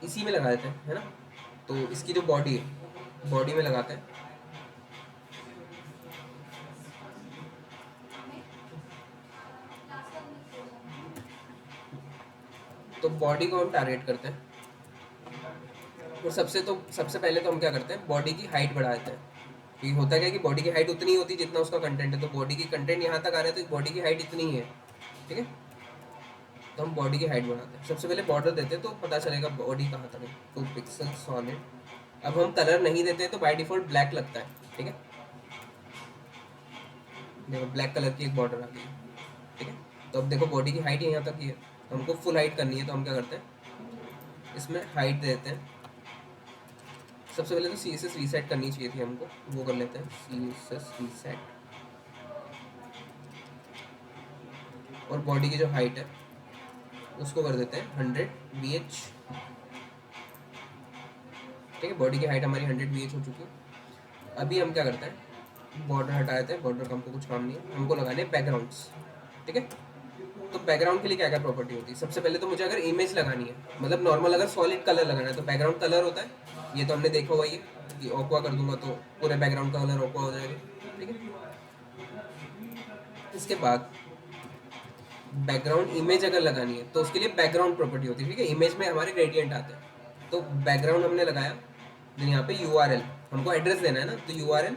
इसी में लगा देते हैं, है ना। तो इसकी जो बॉडी है, बॉडी में लगाते हैं। तो बॉडी को हम टारगेट करते हैं। और सबसे पहले तो हम क्या करते हैं, बॉडी की हाइट बढ़ा देते हैं। कि होता क्या है कि बॉडी की हाइट उतनी होती है जितना उसका कंटेंट है, तो बॉडी की कंटेंट यहाँ तक आ रहा है तो बॉडी की हाइट इतनी ही है, ठीक है। तो हम बॉडी की हाइट बढ़ाते हैं। सबसे पहले बॉर्डर देते हैं तो पता चलेगा बॉडी कहाँ तक है। 2 पिक्सल सॉलिड। अब हम कलर नहीं देते तो बाय डिफॉल्ट ब्लैक लगता है, ठीक है। देखो ब्लैक कलर की एक बॉर्डर आ गई है, ठीक है। तो अब देखो बॉडी की हाइट यहाँ तक ही है, तो हमको फुल हाइट करनी है, तो हम क्या करते हैं, इसमें हाइट दे देते हैं। सबसे पहले तो सी एस एस रीसेट करनी चाहिए थी हमको, वो कर लेते हैं सी एस एस रीसेट। और बॉडी की जो हाइट है उसको कर देते हैं 100 bh, ठीक है। बॉडी की हाइट हमारी 100 bh हो चुकी है। अभी हम क्या करते हैं, बॉर्डर हटा देते हैं। बॉर्डर का हमको कुछ काम नहीं है, हमको लगाने बैकग्राउंड्स, ठीक है। तो बैकग्राउंड के लिए क्या क्या प्रॉपर्टी होती है, सबसे पहले तो मुझे अगर इमेज लगानी है, मतलब नॉर्मल अगर सॉलिड कलर लगाना है तो बैकग्राउंड कलर होता है, ये तो हमने देखा हुआ ही है कि ओक्वा कर दूंगा तो पूरे बैकग्राउंड का कलर ओक्वा हो जाएगा, ठीक है। इसके बाद बैकग्राउंड इमेज अगर लगानी है तो उसके लिए बैकग्राउंड प्रॉपर्टी होती है, ठीक है। इमेज में हमारे ग्रेडियंट आते हैं, तो बैकग्राउंड हमने लगाया। देन यहाँ पे URL, हमको एड्रेस देना है ना, तो URL।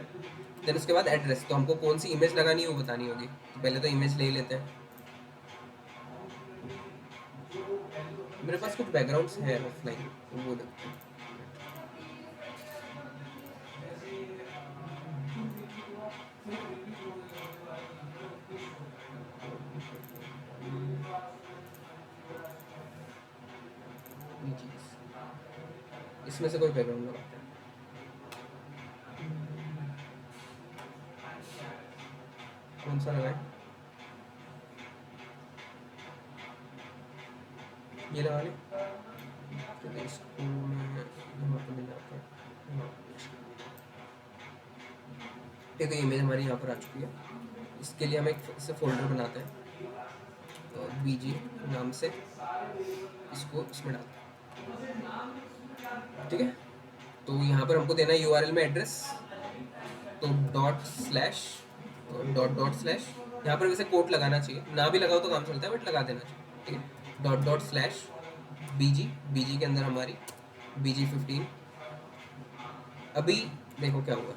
देन उसके बाद एड्रेस, तो हमको कौन सी इमेज लगानी है वो बतानी होगी, तो पहले तो इमेज ले लेते हैं। मेरे पास कुछ बैकग्राउंड्स है ऑफलाइन, तो वो देखते हैं। ये चीज़, इसमें से कोई बैकग्राउंड लगाते हैं। कौन सा लगाए, ये लगा लें। चलिए इसको मैं यहाँ पर ले जाता हूँ। हाँ, देखो इमेज हमारी यहाँ पर आ चुकी है। इसके लिए हम एक से फोल्डर बनाते हैं, BG नाम से, इसको इसमें डालते हैं, ठीक है। तो यहाँ पर हमको देना है URL में एड्रेस, तो डॉट स्लैश यहाँ पर वैसे कोट लगाना चाहिए, ना भी लगाओ तो काम चलता है बट लगा देना चाहिए, ठीक है। डॉट स्लैश BG के अंदर हमारी BG15। अभी देखो क्या हुआ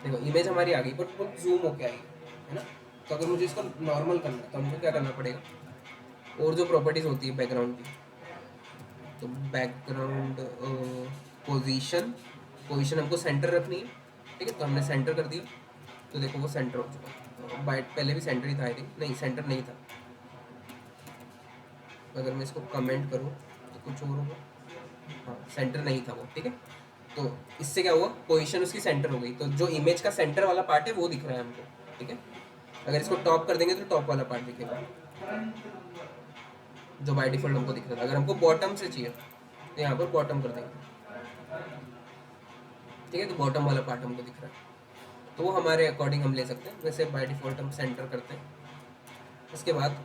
देखो इमेज हमारी आ गई बट वो जूम होके आई है ना। तो अगर मुझे इसको नॉर्मल करना है तो हमको क्या करना पड़ेगा, और जो प्रॉपर्टीज होती है बैकग्राउंड की, तो बैकग्राउंड पोजीशन, पोजीशन हमको सेंटर रखनी है, ठीक है। तो हमने सेंटर कर दिया, तो देखो वो सेंटर हो चुका है। बाइट पहले भी सेंटर ही था आई थिंक, नहीं सेंटर नहीं था। अगर मैं इसको कमेंट करूँ तो कुछ और होगा, हाँ सेंटर नहीं था वो, ठीक है। तो इससे क्या हुआ, पोजीशन उसकी सेंटर हो गई, तो जो इमेज का सेंटर वाला पार्ट है वो दिख रहा है हमको, ठीक है। अगर इसको टॉप कर देंगे तो टॉप वाला पार्ट दिखेगा जो बाय डिफॉल्ट हमको दिख रहा था। अगर हमको बॉटम से चाहिए तो यहाँ पर बॉटम कर देंगे, ठीक है। तो बॉटम वाला पार्ट हमको दिख रहा है, तो वो हमारे अकॉर्डिंग हम ले सकते हैं। वैसे बाय डिफॉल्ट हम सेंटर करते हैं। उसके बाद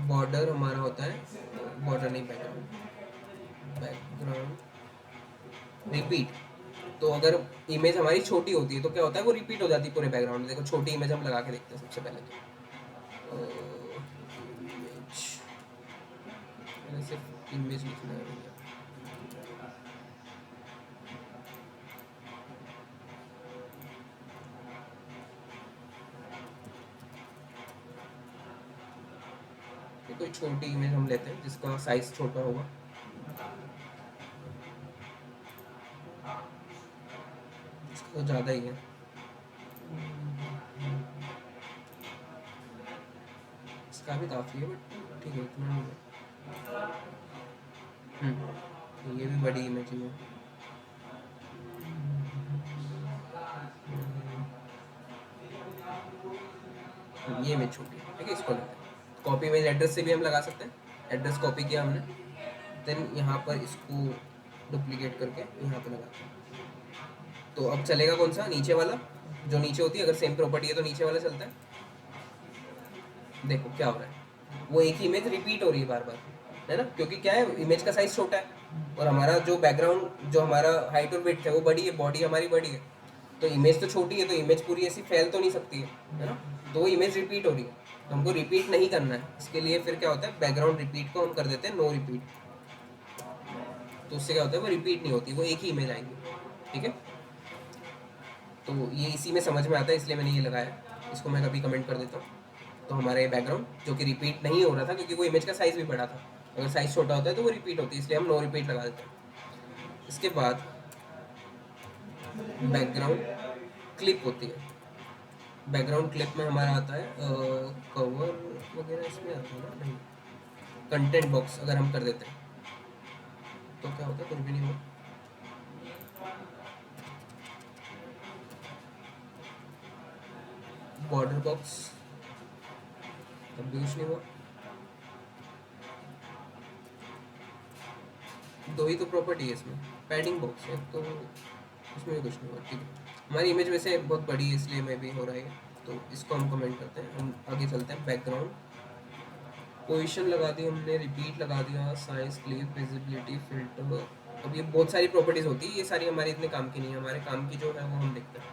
बॉर्डर हमारा होता है, बॉर्डर नहीं बैकग्राउंड रिपीट। तो अगर इमेज हमारी छोटी होती है तो क्या होता है, वो रिपीट हो जाती है पूरे बैकग्राउंड में। देखो छोटी इमेज हम लगा के देखते हैं सबसे पहले तो सिर्फ इमेज लिखना है भैया। कोई छोटी इमेज हम लेते हैं जिसका साइज छोटा होगा, इसका तो ज़्यादा ही है। इसका भी काफ़ी है बट ठीक है, इतना नहीं है। ये भी बड़ी इमेज ही है। ये इमेज छोटी है, ठीक है। इसको लेते हैं कॉपी इमेज, एड्रेस से भी हम लगा सकते हैं। एड्रेस कॉपी किया हमने, देन यहाँ पर इसको डुप्लीकेट करके यहाँ पर लगाते हैं। तो अब चलेगा कौन सा, नीचे वाला। जो नीचे होती है, अगर सेम प्रॉपर्टी है तो नीचे वाला चलता है। देखो क्या हो रहा है, वो एक ही इमेज रिपीट हो रही है बार बार, है ना, क्योंकि क्या है, इमेज का साइज छोटा है और हमारा जो बैकग्राउंड, जो हमारा हाइट और विड्थ है वो बड़ी है, बॉडी हमारी बड़ी है, तो इमेज तो छोटी है, तो इमेज पूरी ऐसी फैल तो नहीं सकती है ना, तो वो इमेज रिपीट हो रही है, तो हमको रिपीट नहीं करना है, इसके लिए फिर क्या होता है, बैकग्राउंड रिपीट को हम कर देते हैं नो रिपीट, तो उससे क्या होता है, वो रिपीट नहीं होती, वो एक ही इमेज आएगी, ठीक है। तो ये इसी में समझ में आता है, इसलिए मैंने ये लगाया, इसको मैं कभी कमेंट कर देता हूँ। तो हमारे बैकग्राउंड जो कि रिपीट नहीं हो रहा था, क्योंकि वो इमेज का साइज़ भी बड़ा था, अगर साइज़ छोटा होता है तो वो रिपीट होती है, इसलिए हम नो रिपीट लगा देते हैं। इसके बाद बैकग्राउंड क्लिप होती है, बैकग्राउंड क्लिप में हमारा आता है कवर वगैरह, इसमें आता है ना, नहीं, कंटेंट बॉक्स अगर हम कर देते हैं तो क्या होता है, कुछ भी नहीं हुआ, बॉर्डर बॉक्स तब भी कुछ नहीं हुआ, दो ही तो प्रॉपर्टी है इसमें, पैडिंग बॉक्स है तो इसमें भी कुछ नहीं हुआ, ठीक है। हमारी इमेज वैसे बहुत बड़ी है इसलिए मैं भी हो रहा है, तो इसको हम कमेंट करते हैं, हम आगे चलते हैं। बैकग्राउंड पोजीशन लगा दी हमने, रिपीट लगा दिया, साइज, क्लिप, विजिबिलिटी, फिल्टर, अब ये बहुत सारी प्रॉपर्टीज होती है, ये सारी हमारे इतने काम की नहीं है, हमारे काम की जो है वो हम देखते हैं,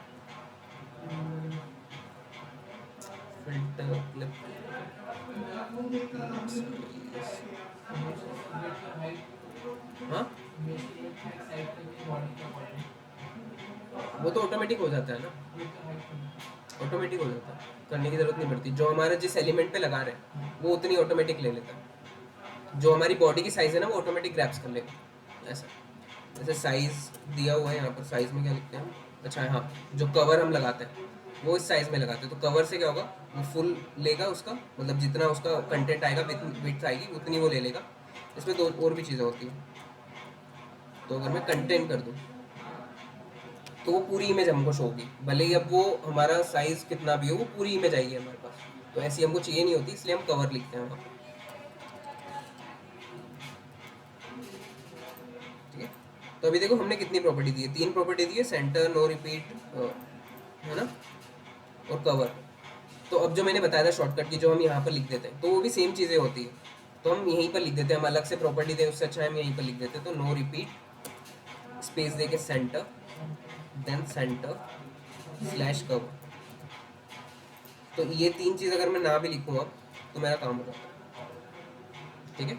फिल्टर, क्लिप, हाँ वो तो ऑटोमेटिक हो जाता है ना, ऑटोमेटिक हो जाता है, करने की जरूरत नहीं पड़ती, जो हमारे जिस एलिमेंट पे लगा रहे हैं वो उतनी ऑटोमेटिक ले लेता है, जो हमारी बॉडी की साइज है ना वो ऑटोमेटिक ग्रैप्स कर लेगा, ऐसा। जैसे साइज दिया हुआ है यहाँ पर, साइज में क्या लिखते हैं हम, अच्छा है, हाँ, जो कवर हम लगाते हैं वो इस साइज में लगाते हैं, तो कवर से क्या होगा, वो फुल लेगा उसका, मतलब जितना उसका कंटेंट आएगा, विड्थ आएगी उतनी वो ले लेगा। इसमें दो और भी चीज़ें होती हैं, तो अगर मैं कंटेंट कर दूँ तो वो पूरी इमेज हमको शो होगी, भले ही अब वो हमारा साइज कितना भी हो, वो पूरी इमेज आएगी हमारे पास, तो ऐसी हमको चाहिए नहीं होती, इसलिए हम कवर लिखते हैं वहाँ पर, ठीक है। तो अभी देखो हमने कितनी प्रॉपर्टी दी है, तीन प्रॉपर्टी दी है, सेंटर, नो रिपीट, है ना, और कवर। तो अब जो मैंने बताया था शॉर्टकट की, जो हम यहाँ पर लिख देते हैं, तो वो भी सेम चीज़ें होती है, तो हम यहीं पर लिख देते हैं, हम अलग से प्रॉपर्टी दें उससे अच्छा हम यहीं पर लिख देते हैं, तो नो रिपीट, स्पेस दे के centre, then centre slash cover. तो ये तीन चीज़ अगर मैं ना भी लिखूँ अब तो मेरा काम हो जाता है, ठीक है।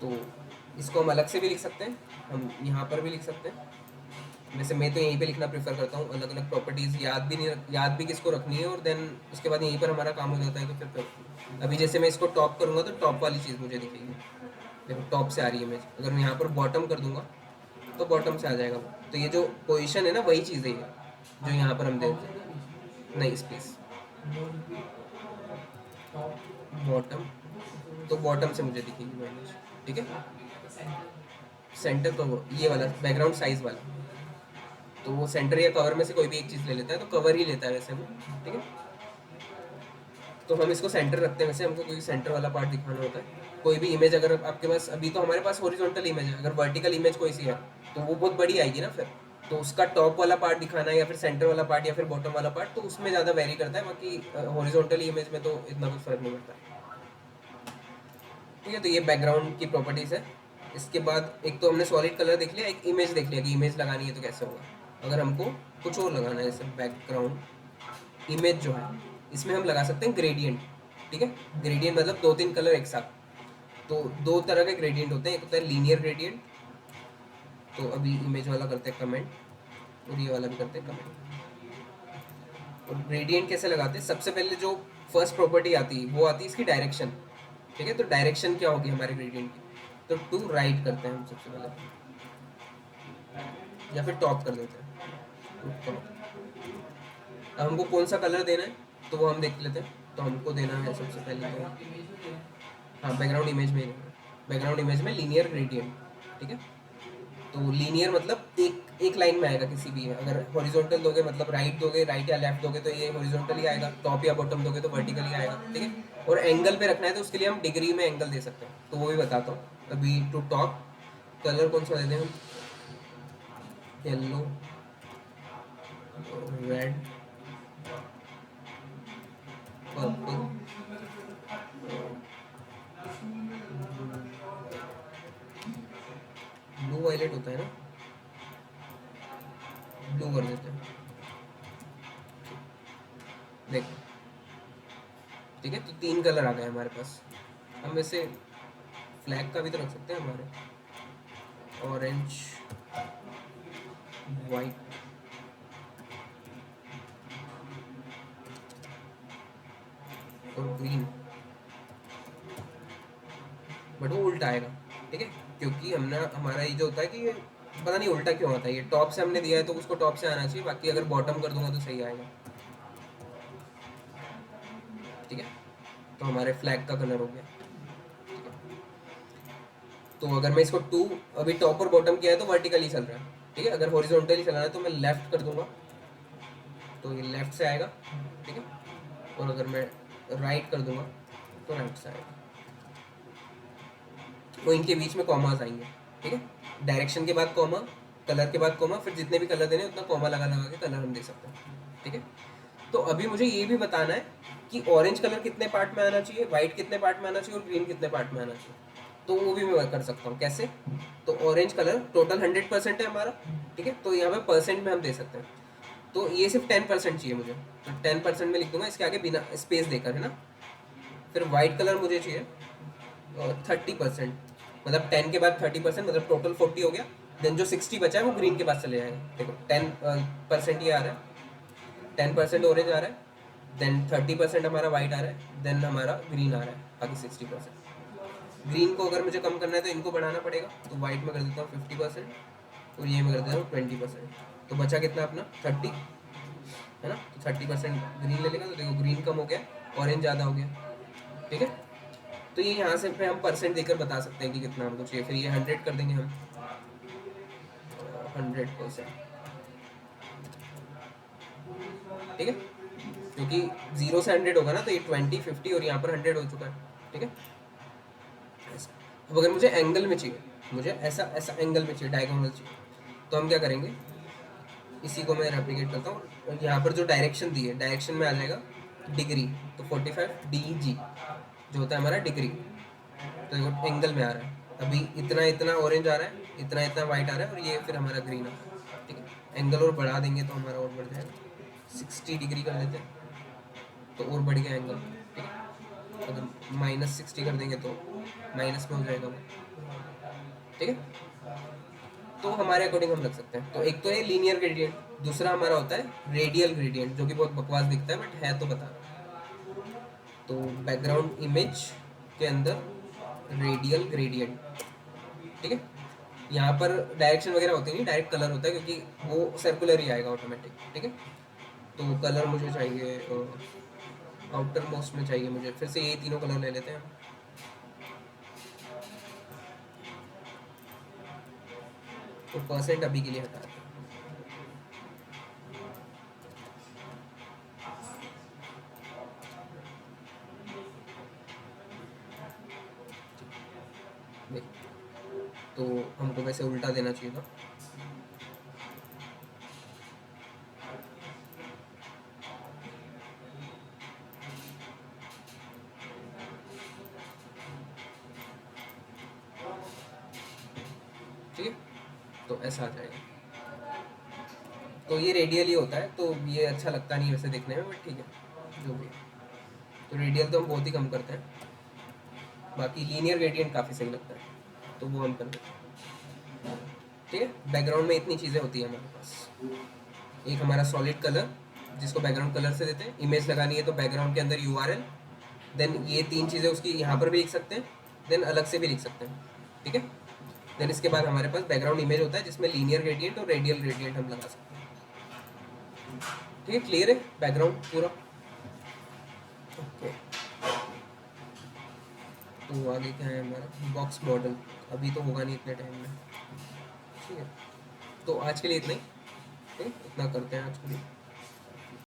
तो इसको हम अलग से भी लिख सकते हैं, हम यहाँ पर भी लिख सकते हैं, वैसे मैं तो यहीं पे लिखना प्रेफर करता हूँ, अलग अलग प्रॉपर्टीज़ याद भी नहीं, याद भी किसको रखनी है, और देन उसके बाद यहीं पर हमारा काम हो जाता है, तो फिर अभी जैसे मैं इसको टॉप करूँगा तो टॉप वाली चीज़ मुझे दिखेगी, देखो टॉप से आ रही है इमेज, अगर मैं यहाँ पर बॉटम कर दूंगा तो बॉटम से आ जाएगा वो, तो ये जो पोजीशन है ना वही चीज़ है ये, जो यहाँ पर हम देते हैं, नहीं स्पेस, बॉटम, तो बॉटम से मुझे दिखेगी वो इमेज, ठीक है। सेंटर तो ये वाला बैकग्राउंड साइज वाला, तो वो सेंटर या कवर में से कोई भी एक चीज़ ले लेता है, तो कवर ही लेता है वैसे वो, ठीक है। तो हम इसको सेंटर रखते हैं वैसे, हमको कोई सेंटर वाला पार्ट दिखाना होता है, कोई भी इमेज अगर आपके पास, अभी तो हमारे पास हॉरिजॉन्टल इमेज है, अगर वर्टिकल इमेज कोई सी है तो वो बहुत बड़ी आएगी ना फिर, तो उसका टॉप वाला पार्ट दिखाना है या फिर सेंटर वाला पार्ट या फिर बॉटम वाला पार्ट, तो उसमें ज़्यादा वेरी करता है, बाकी हॉरिजॉन्टल इमेज में तो इतना कुछ फर्क नहीं पड़ता, ठीक है। तो ये बैकग्राउंड की प्रॉपर्टीज़ है। इसके बाद एक तो हमने सॉलिड कलर देख लिया, एक इमेज देख लिया कि इमेज लगानी है तो कैसे होगा, अगर हमको कुछ और लगाना है जैसे बैकग्राउंड इमेज जो है, इसमें हम लगा सकते हैं ग्रेडियंट, ठीक है। ग्रेडियंट मतलब दो तीन कलर एक साथ, तो दो तरह के ग्रेडियंट होते हैं, एक होता है लीनियर ग्रेडियंट, तो अभी इमेज वाला करते हैं कमेंट, और ये वाला भी करते हैं कमेंट। और ग्रेडियंट कैसे लगाते हैं, सबसे पहले जो फर्स्ट प्रॉपर्टी आती है वो आती है इसकी डायरेक्शन, ठीक है। तो डायरेक्शन क्या होगी हमारे ग्रेडियंट की, तो टू राइट करते हैं हम सबसे पहले, या फिर टॉप कर देते हैं, टॉप। अब हमको कौन सा कलर देना है तो वो हम देख लेते हैं, तो हमको देना है सबसे पहले तो, हाँ बैकग्राउंड इमेज में, बैकग्राउंड इमेज में लीनियर ग्रेडियंट, ठीक है। तो लीनियर मतलब एक एक लाइन में आएगा किसी भी, अगर हॉरिजॉन्टल दोगे मतलब राइट दोगे, राइट या लेफ्ट दोगे तो ये हॉरिजॉन्टल ही आएगा, टॉप या बॉटम दोगे तो वर्टिकल ही आएगा, ठीक है। और एंगल पे रखना है तो उसके लिए हम डिग्री में एंगल दे सकते हैं, तो वो भी बताता हूँ। अभी टू टॉप कलर कौन सा देते हैं हम, येलो, रेड, ठीक है, तो 3 कलर आ गए हमारे पास। हम वैसे फ्लैग का भी तो रख सकते हैं हमारे, ऑरेंज, वाइट, और ग्रीन, बट वो उल्टा आएगा। ठीक है, क्योंकि हमने हमारा ये जो होता है कि ये पता नहीं उल्टा क्यों आता है, ये टॉप से हमने दिया है तो उसको टॉप से आना चाहिए, बाकी अगर बॉटम कर दूंगा तो सही आएगा। ठीक है, तो हमारे फ्लैग का कलर हो गया। ठीक है, तो अगर मैं इसको टू, अभी टॉप और बॉटम किया है तो वर्टिकली चल रहा है। ठीक है, अगर हॉरिजॉन्टली चलाना है तो मैं लेफ्ट कर दूंगा, तो ये लेफ्ट से आएगा। ठीक है, और अगर मैं राइट कर दूंगा तो राइट से आएगा। तो इनके बीच में कॉमास आएंगे। ठीक है, डायरेक्शन के बाद कॉमा, कलर के बाद कॉमा, फिर जितने भी कलर देने उतना कॉमा लगा लगा के कलर हम दे सकते हैं। ठीक है, तो अभी मुझे ये भी बताना है कि ऑरेंज कलर कितने पार्ट में आना चाहिए, वाइट कितने पार्ट में आना चाहिए और ग्रीन कितने पार्ट में आना चाहिए। तो वो भी मैं कर सकता हूँ। कैसे? तो ऑरेंज कलर टोटल 100% है हमारा। ठीक है, तो यहाँ पे परसेंट में हम दे सकते हैं। तो ये सिर्फ 10% चाहिए मुझे, तो 10% में लिख दूंगा इसके आगे बिना स्पेस देकर, है ना। फिर वाइट कलर मुझे चाहिए 30%, मतलब 10 के बाद 30%, मतलब टोटल 40 हो गया। देन जो 60 बचा है वो ग्रीन के पास चले जाएगा। देखो 10% ये आ रहा है, 10% ऑरेंज आ रहा है, देन 30% हमारा वाइट आ रहा है, देन हमारा ग्रीन आ रहा है, बाकी 60%। ग्रीन को अगर मुझे कम करना है तो इनको बढ़ाना पड़ेगा, तो वाइट में कर देता हूँ 50% और ये में कर देता हूँ 20%। तो बचा कितना अपना 30, है ना। तो 30% ग्रीन ले लेगा, तो देखो ग्रीन कम हो गया, ऑरेंज ज़्यादा हो गया। ठीक है, तो ये यहाँ से फिर हम परसेंट देकर बता सकते हैं कि कितना हमको चाहिए। फिर ये 100 कर देंगे हम, 100%। ठीक है, क्योंकि 0 से 100 होगा ना, तो ये 20, 50 और यहाँ पर 100 हो चुका है। ठीक है, ऐसा। अब अगर मुझे एंगल में चाहिए, मुझे ऐसा ऐसा एंगल में चाहिए, डायगोनल चाहिए, तो हम क्या करेंगे, इसी को मैं रेप्लिकेट करता हूँ। यहाँ पर जो डायरेक्शन दी है, डायरेक्शन में आ जाएगा डिग्री, तो 45 DG जो होता है हमारा डिग्री। तो देखो एंगल में आ रहा है, अभी इतना इतना ऑरेंज आ रहा है, इतना इतना वाइट आ रहा है, और ये फिर हमारा ग्रीन आ रहा है। ठीक है, एंगल और बढ़ा देंगे तो हमारा और बढ़ जाएगा, 60 डिग्री कर देते हैं तो और बढ़ गया एंगल। ठीक है, अगर -60 कर देंगे तो माइनस में हो जाएगा वो। ठीक है, तो हमारे अकॉर्डिंग हम रख सकते हैं। तो एक तो है लीनियर ग्रेडियंट, दूसरा हमारा होता है रेडियल ग्रेडियंट, जो कि बहुत बकवास दिखता है बट है तो बता रहा हूँ। तो बैकग्राउंड इमेज के अंदर रेडियल ग्रेडियंट। ठीक है, यहाँ पर डायरेक्शन वगैरह होती नहीं, डायरेक्ट कलर होता है, क्योंकि वो सर्कुलर ही आएगा ऑटोमेटिक। ठीक है, तो कलर मुझे चाहिए आउटर मोस्ट में चाहिए मुझे, फिर से ये तीनों कलर ले लेते हैं। तो परसेंट अभी के लिए हटा दें। देख, तो हमको वैसे उल्टा देना चाहिए था। ठीक है, तो ऐसा आ जाएगा। तो ये रेडियल ही होता है, तो ये अच्छा लगता नहीं वैसे देखने में, बट ठीक है जो भी है। तो रेडियल तो हम बहुत ही कम करते हैं, बाकी लीनियर ग्रेडियंट काफ़ी सही लगता है, तो वो हम कर देते हैं। ठीक है, बैकग्राउंड में इतनी चीज़ें होती है हमारे पास। एक हमारा सॉलिड कलर, जिसको बैकग्राउंड कलर से देते हैं। इमेज लगानी है तो बैकग्राउंड के अंदर URL, देन ये 3 चीज़ें उसकी यहाँ पर भी लिख सकते हैं, देन अलग से भी लिख सकते हैं। ठीक है, देन इसके बाद हमारे पास बैकग्राउंड इमेज होता है, जिसमें लीनियर ग्रेडियंट और रेडियल ग्रेडियंट हम लगा सकते हैं। ठीक है, क्लियर है बैकग्राउंड पूरा? ओके, तो आगे क्या है हमारा बॉक्स मॉडल, अभी तो होगा नहीं इतने टाइम में। ठीक है, तो आज के लिए इतना ही। ठीक है, इतना करते हैं आज के लिए।